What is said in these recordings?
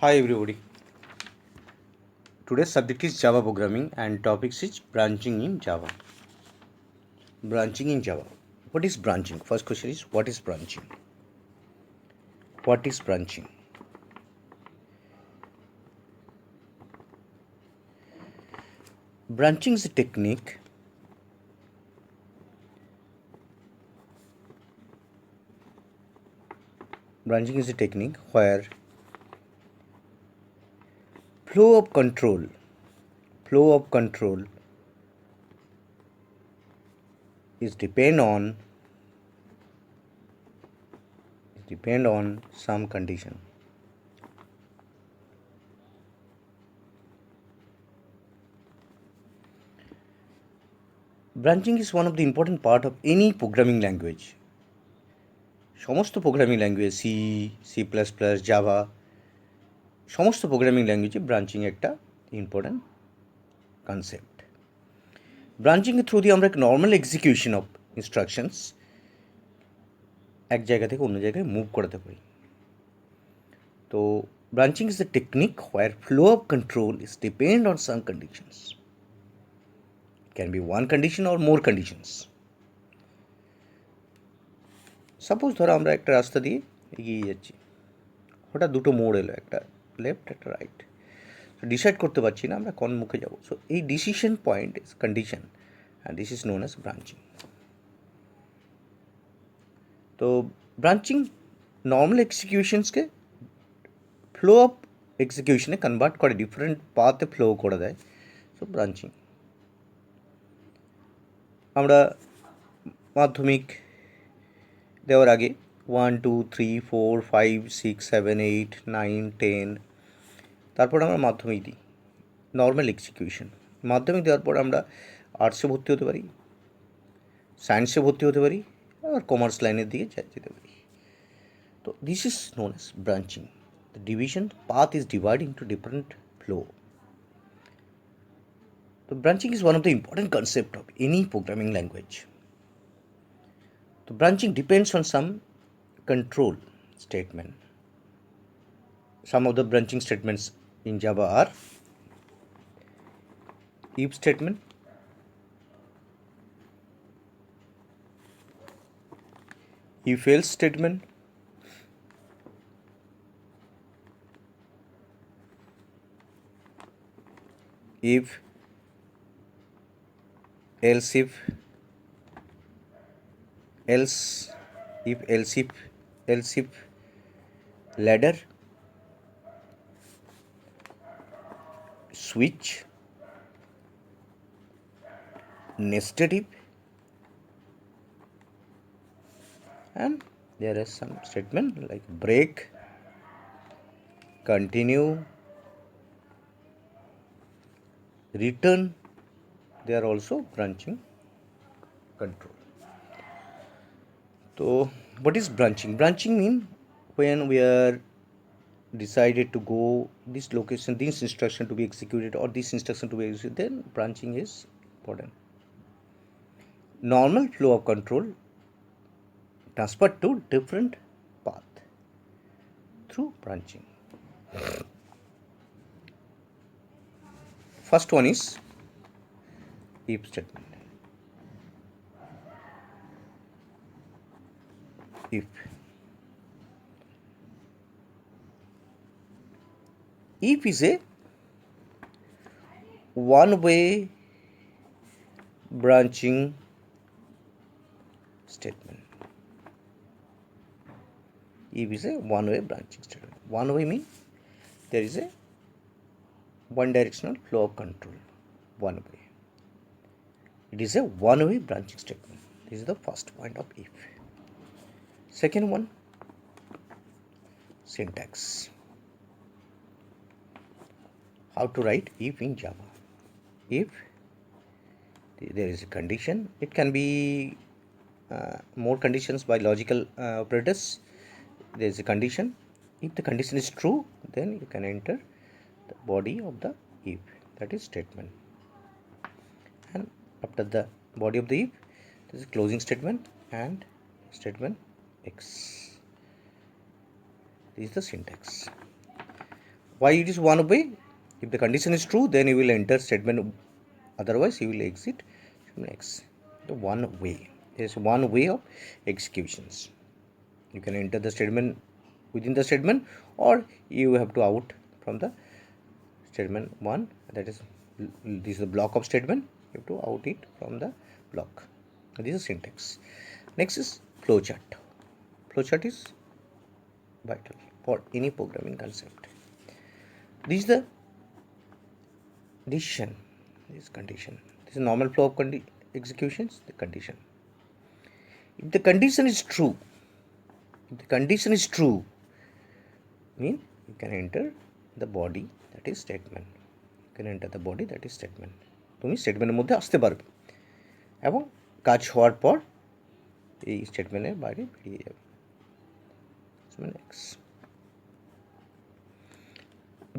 Hi everybody. Today's subject is Java programming and topics is branching in Java. Branching in Java. What is branching? First question is what is branching? What is branching? Branching is a technique where flow of control is depend on some condition. Branching is one of the important part of any programming language. সমস্ত programming language C plus plus Java সমস্ত programming ল্যাঙ্গুয়েজে branching একটা important concept. ব্রাঞ্চিংয়ের through দিয়ে আমরা normal execution of instructions এক জায়গা থেকে অন্য জায়গায় মুভ করাতে পারি। তো branching is a technique where flow of control is depend on some conditions. It can be one condition or more conditions. Suppose ধরো আমরা একটা রাস্তা দিয়ে এগিয়ে যাচ্ছি, হঠাৎ দুটো মোড় এলো, একটা লেফট একটা রাইট, ডিসাইড করতে পারছি না আমরা কোন মুখে যাব। সো এই decision point is condition and this is known as branching. তো ব্রাঞ্চিং নর্মাল এক্সিকিউশনসকে ফ্লো অফ এক্সিকিউশনে কনভার্ট করে, ডিফারেন্ট পাথে ফ্লো করে দেয়। So branching. আমরা মাধ্যমিক দেওয়ার আগে 1 2 3 4 5 6 7 8 9 10, তারপর আমরা মাধ্যমিক দিই, নর্মাল এক্সিকিউশন। মাধ্যমিক দেওয়ার পর আমরা আর্টসে ভর্তি হতে পারি, সায়েন্সে ভর্তি হতে পারি, আর কমার্স লাইনের দিকে যেতে পারি। তো this is known as branching. The division path is divide into different flow. তো branching is one of the important concept of any programming language. তো branching depends on some control statement. Some of the branching statements in Java are if statement, if else statement, if else if else, if else if ladder, switch, nested if, and there is some statement like break, continue, return. They are also branching control. So what is branching? Branching means when we are decided to go this location, this instruction to be executed, or this instruction to be executed, then branching is important. Normal flow of control transferred to different path through branching. First one is if statement. If is a one-way branching statement. If is a one-way branching statement. One-way means there is a one-directional flow of control. One way. It is a one-way branching statement. This is the first point of if. Second one, syntax. How to write if in Java? If there is a condition, it can be more conditions by logical operators. There is a condition. If the condition is true, then you can enter the body of the if, that is statement. And after the body of the if, there is a closing statement and statement X. This is the syntax. Why it is one way? If the condition is true, then you will enter statement, otherwise you will exit next. The one way, there is one way of executions. You can enter the statement within the statement, or you have to out from the statement one, that is this is the block of statement, you have to out it from the block. This is syntax. Next is flowchart. Flowchart is vital for any programming concept. This is the decision, this condition, this is normal flow of executions. The condition, if the condition is true, mean you can enter the body, that is statement. You can enter the body, that is statement. তুমি স্টেটমেন্টের মধ্যে আসতে পারবে এবং কাজ হওয়ার পর এই স্টেটমেন্টের বাইরে বেরিয়ে যাবে।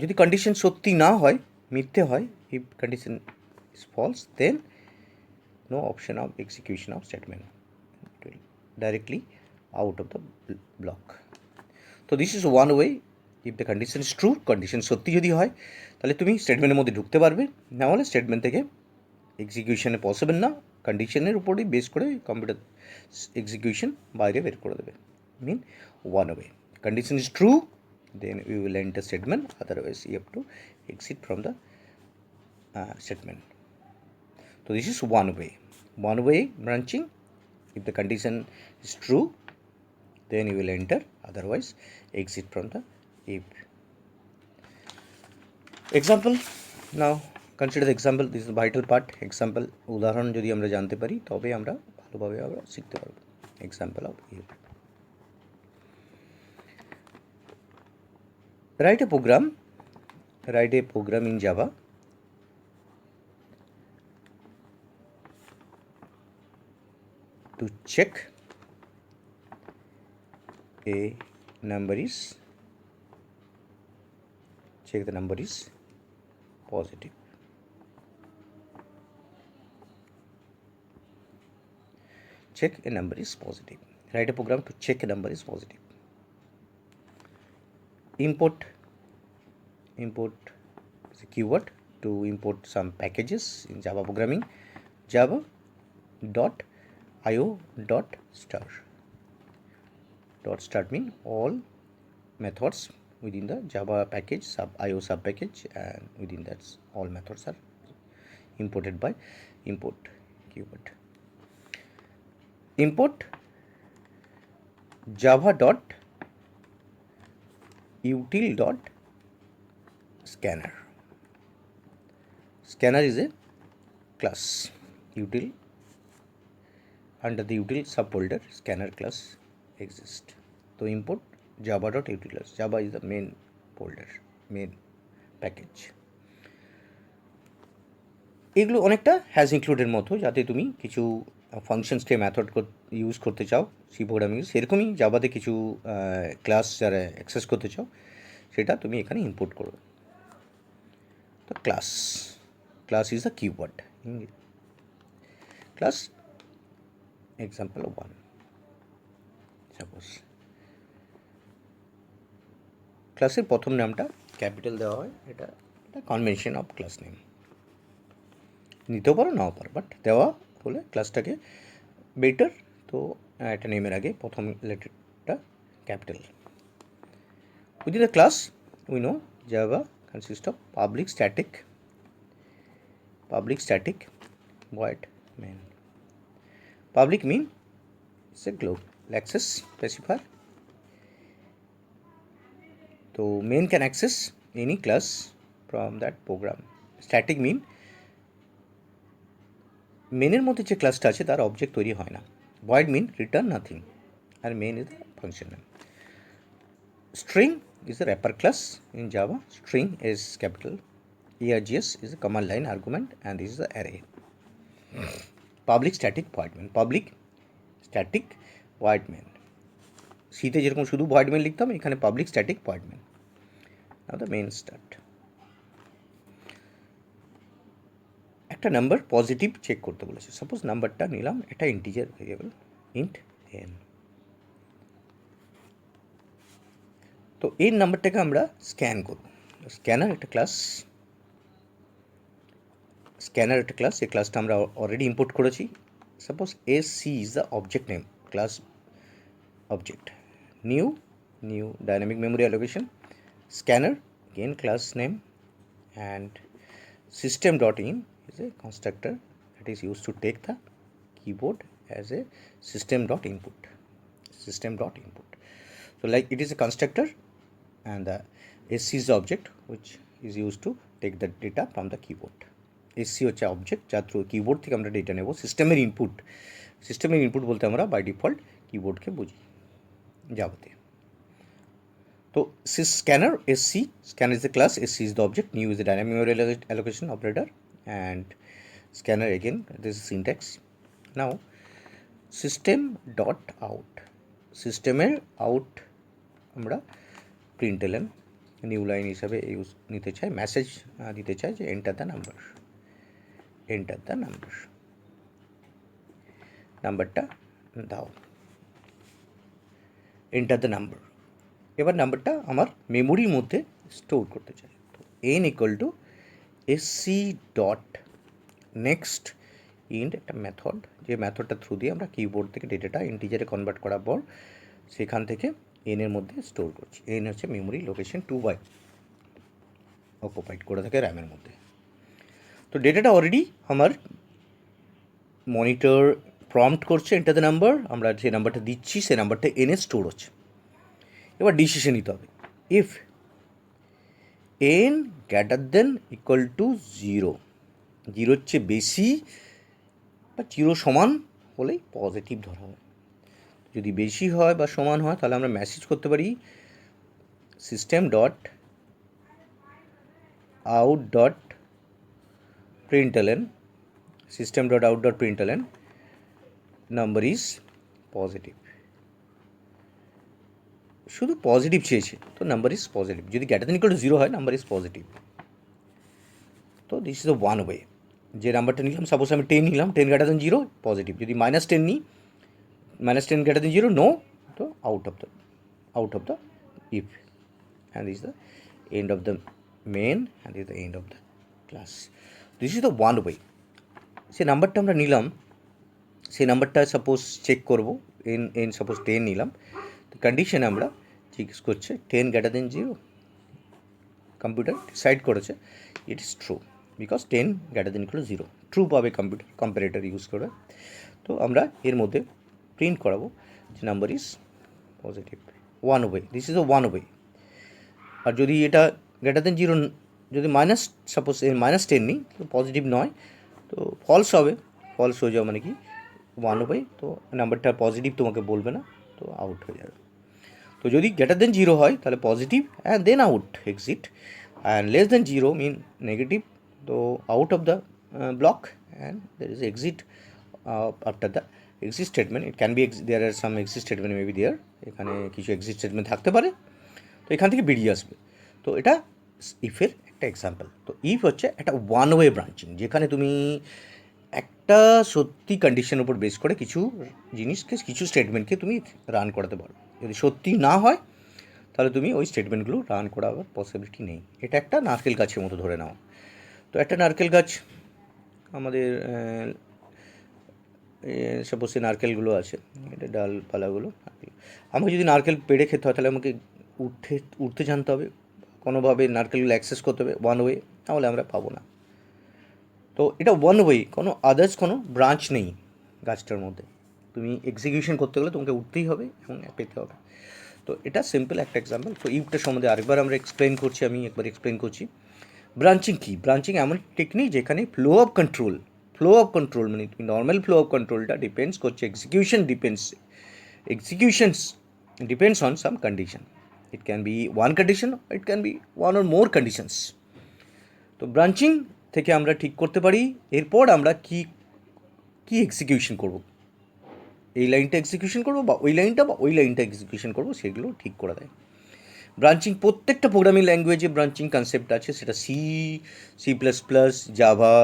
যদি কন্ডিশন সত্যি না হয়, মিথ্যে হয়, if condition is false, then no option of execution of statement, it will directly out of the block. So this is one way. If the condition is true, condition সত্যি যদি হয়, তাহলে তুমি স্টেটমেন্টের মধ্যে ঢুকতে পারবে, না হলে স্টেটমেন্ট থেকে এক্সিকিউশনে পসিবল না, কন্ডিশনের উপরেই বেস করে কম্পিউটার এক্সিকিউশন বাইরে বের করে দেবে। Mean one way, condition is true, then we will enter statement, otherwise you have to exit from the statement. So this is one way branching. If the condition is true, then you will enter, otherwise exit from the if. Example, now consider the example. This is the vital part. Example, উদাহরণ যদি আমরা জানতে পারি তবে আমরা ভালোভাবে আমরা শিখতে পারব। Example of if. Write a program in Java to check the number is positive. Check a number is positive. Write a program to check a number is positive. Import is a keyword to import some packages in Java programming. Java.io.star. Start mean all methods within the Java package, IO sub package, and within that all methods are imported by import keyword. Import java.util.scanner. Scanner is a class. Util, under the util subfolder, scanner class exists. So import java.util. Java is the main folder, main package. এগুলো অনেকটা has ইনক্লুডের মতো, যাতে তুমি কিছু ফাংশনসকে method use করতে চাও C programming, সেরকমই জাভাতে কিছু ক্লাস যারা অ্যাক্সেস করতে চাও সেটা তুমি এখানে ইম্পোর্ট করবে। তো class is the keyword. Class example 1, suppose ক্লাসের প্রথম নামটা ক্যাপিটাল দেওয়া হয়, এটা কনভেনশন অফ ক্লাস নেম। নিতেও পারো নাও পারো, বাট দেওয়া হলে ক্লাসটাকে বেটার। তো একটা নেমের আগে প্রথম লেটারটা capital. Within the class we know Java consist of public static void main. Public mean it's a global access specifier. So main can access any class from that program. Static mean মেনের মধ্যে যে ক্লাসটা আছে তার object তৈরি হয় না। void mean return nothing, R main is the function name. String is a wrapper class in Java. String is capital. args is a command line argument, and this is the array. Public static void main. Public static void main. সিতে যেরকম শুধু void main লিখতাম, এখানে public static void main. Now the main start. একটা number positive check করতে বলেছে। Suppose নাম্বারটা নিলাম, এটা ইন্টিজার ভেরিয়েবল ইন্ট n। তো এই নাম্বারটাকে আমরা স্ক্যান করব। স্ক্যানার একটা ক্লাস, স্ক্যানার একটা ক্লাস, এই ক্লাসটা আমরা অলরেডি ইম্পোর্ট করেছি। Suppose S C is the object name, class object, new dynamic memory allocation, scanner again class name, and system.in is a constructor that is used to take the keyboard as a system.input. So like it is a constructor, and the sc is the object which is used to take the data from the keyboard. sc হচ্ছে object যা through keyboard থেকে আমরা data নেব। সিস্টেমের input বলতে আমরা by default কিবোর্ডকে বুঝি জাভাতে। তো scanner scanner is the class, sc is the object, new is the dynamic memory allocation operator, and scanner again this is syntax. Now system.out, সিস্টেমের আউট আমরা প্রিন্টএলএন নিউ লাইন হিসাবে ইউজ নিতে চাই, মেসেজ দিতে চাই যে এন্টার দ্য নাম্বারটা দাও, এন্টার দ্য নাম্বার। এবার নাম্বারটা আমার মেমোরির মধ্যে স্টোর করতে চাই। তো N equal to SC dot next int একটা মেথড, যে মেথডটা থ্রু দিয়ে আমরা কিবোর্ড থেকে ডেটাটা ইন্টিজারে কনভার্ট করার পর সেখান থেকে এনের মধ্যে স্টোর করছি। এন হচ্ছে মেমোরি লোকেশন 2 বাই অকুপাইড করে থাকে র্যামের মধ্যে। তো ডেটাটা অলরেডি আমার মনিটর প্রম্পট করছে এন্টার দ্য নাম্বার, আমরা যে নাম্বারটা দিচ্ছি সে নাম্বারটা এনে স্টোর হচ্ছে। এবার ডিসিশন নিতে হবে, if N greater than equal to 0, 0 চেয়ে বেশি বা 0 সমান হলেই পজিটিভ ধরা হয়। যদি বেশি হয় বা সমান হয় তাহলে আমরা মেসেজ করতে পারি system dot out dot প্রিন্টএলএন, number is positive. শুধু পজিটিভ চেয়েছে তো নাম্বার ইজ পজিটিভ, যদি গ্রেটার দেন ইকুয়াল টু 0 হয় নাম্বার ইজ পজিটিভ। তো this is the one way, যে নাম্বারটা নিলাম সাপোজ আমি 10 নিলাম, 10 গ্রেটার দেন 0 পজিটিভ, যদি -10 নিই -10 গ্রেটার দেন 0 নো, তো out of the if, and this the end of the main, and this the end of the class. This is the one way. সে নাম্বারটা আমরা নিলাম, সেই নাম্বারটা সাপোজ চেক করবো, এন সাপোজ 10 নিলাম, তো কন্ডিশনে আমরা জিজ্ঞেস করছে 10 গ্রেটার দেন 0, কম্পিউটার ডিসাইড করেছে it is true, because 10 greater than equal to 0 true পাবে কম্পারেটর ইউজ করে। তো আমরা এর মধ্যে প্রিন্ট করাবো যে number is positive, one way, this is a one way. আর যদি এটা গ্রেটার দেন 0, যদি সাপোজ -10 নিই তো পজিটিভ নয়, তো ফলস হবে, ফলস হয়ে যাওয়া মানে কি ওয়ান ওয়ে, তো নাম্বারটা পজিটিভ তোমাকে বলবে না, তো আউট হয়ে যাবে। তো যদি গ্রেটার দেন 0 হয় তাহলে positive and then out exit, and less than 0 mean negative, তো out of the block, and there is exit after the exit statement. It can be there are some exit statement may be there, এখানে কিছু exit statement থাকতে পারে, তো এখান থেকে বেরিয়ে আসবে। তো এটা ইফের একটা এক্সাম্পল। তো ইফ হচ্ছে একটা ওয়ান ওয়ে ব্রাঞ্চিং, যেখানে তুমি একটা সত্যি কন্ডিশনের উপর বেস করে কিছু জিনিসকে, কিছু স্টেটমেন্টকে তুমি রান করাতে পারো। যদি সত্যি না হয় তাহলে তুমি ওই স্টেটমেন্টগুলো রান করার পসিবিলিটি নেই। এটা একটা নারকেল গাছের মতো ধরে নাও। তো একটা নারকেল গাছ, আমাদের সাপোজ নারকেলগুলো আছে, এটা ডালপালাগুলো, আমাকে যদি নারকেল পেড়ে খেতে হয় তাহলে আমাকে উঠতে জানতে হবে, কোনোভাবে নারকেলগুলো অ্যাক্সেস করতে হবে ওয়ান ওয়ে, তাহলে আমরা পাবো না। তো এটা ওয়ান ওয়ে, কোনো আদার্স কোনো ব্রাঞ্চ নেই গাছটার মধ্যে, তুমি এক্সিকিউশন করতে গেলে তোমাকে উঠতেই হবে এবং পেতে হবে। তো এটা সিম্পল একটা এক্সাম্পল। তো ইফটার সম্বন্ধে আরেকবার আমরা এক্সপ্লেন করছি। ব্রাঞ্চিং কি? ব্রাঞ্চিং এমন টেকনিক যেখানে ফ্লো অফ কন্ট্রোল মানে তুমি নর্মাল ফ্লো অফ কন্ট্রোলটা ডিপেন্ডস করছে, executions depends on some condition. It can be one condition, it can be one or more conditions. তো ব্রাঞ্চিং থেকে আমরা ঠিক করতে পারি এরপর আমরা কি এক্সিকিউশন করব, এই লাইনটা এক্সিকিউশন করবো বা ওই লাইনটা এক্সিকিউশন করবো, সেগুলো ঠিক করে দেয়। ব্রাঞ্চিং প্রত্যেকটা প্রোগ্রামিং ল্যাঙ্গুয়েজে ব্রাঞ্চিং কনসেপ্ট আছে, সেটা C++, Java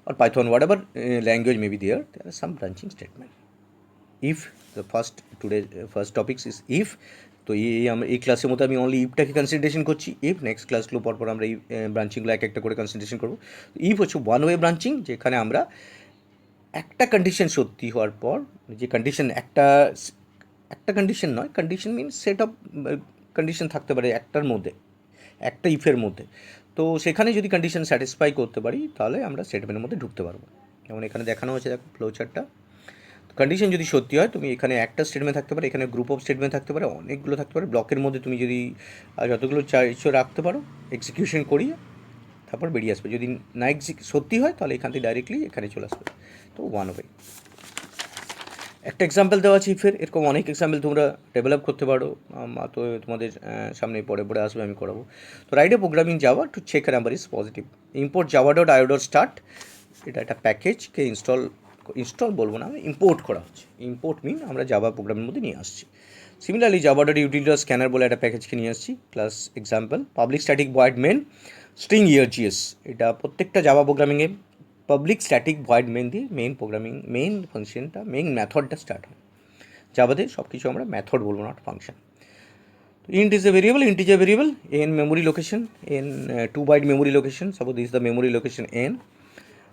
or Python, whatever language may be there are some branching statement. If the first topics is if, তো এই ক্লাসের মধ্যে আমি অনলি ইফটাকে কনসিডারেশন করছি। ইফ নেক্সট ক্লাসগুলো পরপর আমরা এই ব্রাঞ্চিংগুলো এক একটা করে কনসিডারেশন করবো। ইফ হচ্ছে ওয়ান ওয়ে ব্রাঞ্চিং, যেখানে আমরা একটা কন্ডিশন সত্যি হওয়ার পর, যে কন্ডিশন একটা কন্ডিশন নয়, condition means set of condition থাকতে পারে একটার মধ্যে, একটা ইফের মধ্যে। তো সেখানে যদি কন্ডিশন স্যাটিসফাই করতে পারি তাহলে আমরা স্টেটমেন্টের মধ্যে ঢুকতে পারবো। যেমন এখানে দেখানো হয়েছে, দেখো ফ্লোচার্টটা। কন্ডিশন যদি সত্যি হয়, তুমি এখানে একটা স্টেটমেন্ট থাকতে পারে, এখানে গ্রুপ অফ স্টেটমেন্ট থাকতে পারে, অনেকগুলো থাকতে পারে। ব্লকের মধ্যে তুমি যদি যতগুলো চাইছো রাখতে পারো, এক্সিকিউশন করিয়ে তারপর বেরিয়ে আসবে। যদি না সত্যি হয় তাহলে এখান থেকে ডাইরেক্টলি এখানে চলে আসবে। তো ওয়ান ওয়ে। একটা এক্সাম্পল দেওয়া আছে ইফের, এরকম অনেক এক্সাম্পল তোমরা ডেভেলপ করতে পারো। তো তোমাদের সামনে পরে পরে আসবে, আমি করাবো। তো write a programming Java to check number is positive. Import Java dot IO dot start, এটা একটা প্যাকেজকে ইনস্টল বলবো না, ইম্পোর্ট করা হচ্ছে। ইম্পোর্ট মিন আমরা জাভা প্রোগ্রামের মধ্যে নিয়ে আসছি। Similarly Java dot utility scanner বলে একটা প্যাকেজকে নিয়ে আসছি। Plus example public static void main string args, এটা প্রত্যেকটা জাভা প্রোগ্রামিংয়ে পাবলিক স্ট্যাটিক ভয়েড মেন দিয়ে মেইন ফাংশনটা, মেইন মেথডটা স্টার্ট হয়। জাভাতে সব কিছু আমরা মেথড বলবো, not function. int is a variable, int is a variable in memory location, in 2 byte memory location. Suppose this is the memory location n,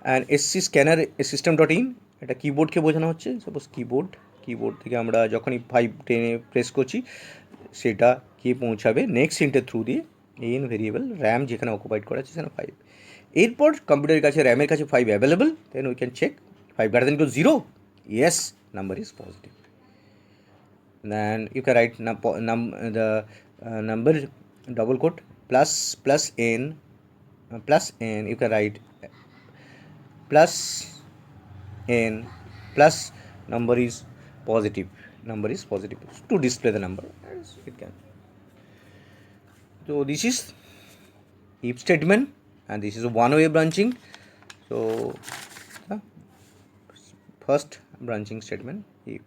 and sc scanner system dot in, এটা কিবোর্ডকে বোঝানো হচ্ছে। Suppose keyboard থেকে আমরা যখনই 5-10 press করছি সেটা কে পৌঁছাবে next ইন্টের through দিয়ে এন ভেরিয়েবল র্যাম যেখানে অকুপাইড করা আছে সেখানে 5। এরপর কম্পিউটারের কাছে র্যামের কাছে 5 available, then we can check 5 greater than equal 0, yes, number is positive. Then you can write the number double quote plus n, you can write plus n plus number is positive to display the number, as it can. So this is if statement and this is a one way branching. So the first branching statement if.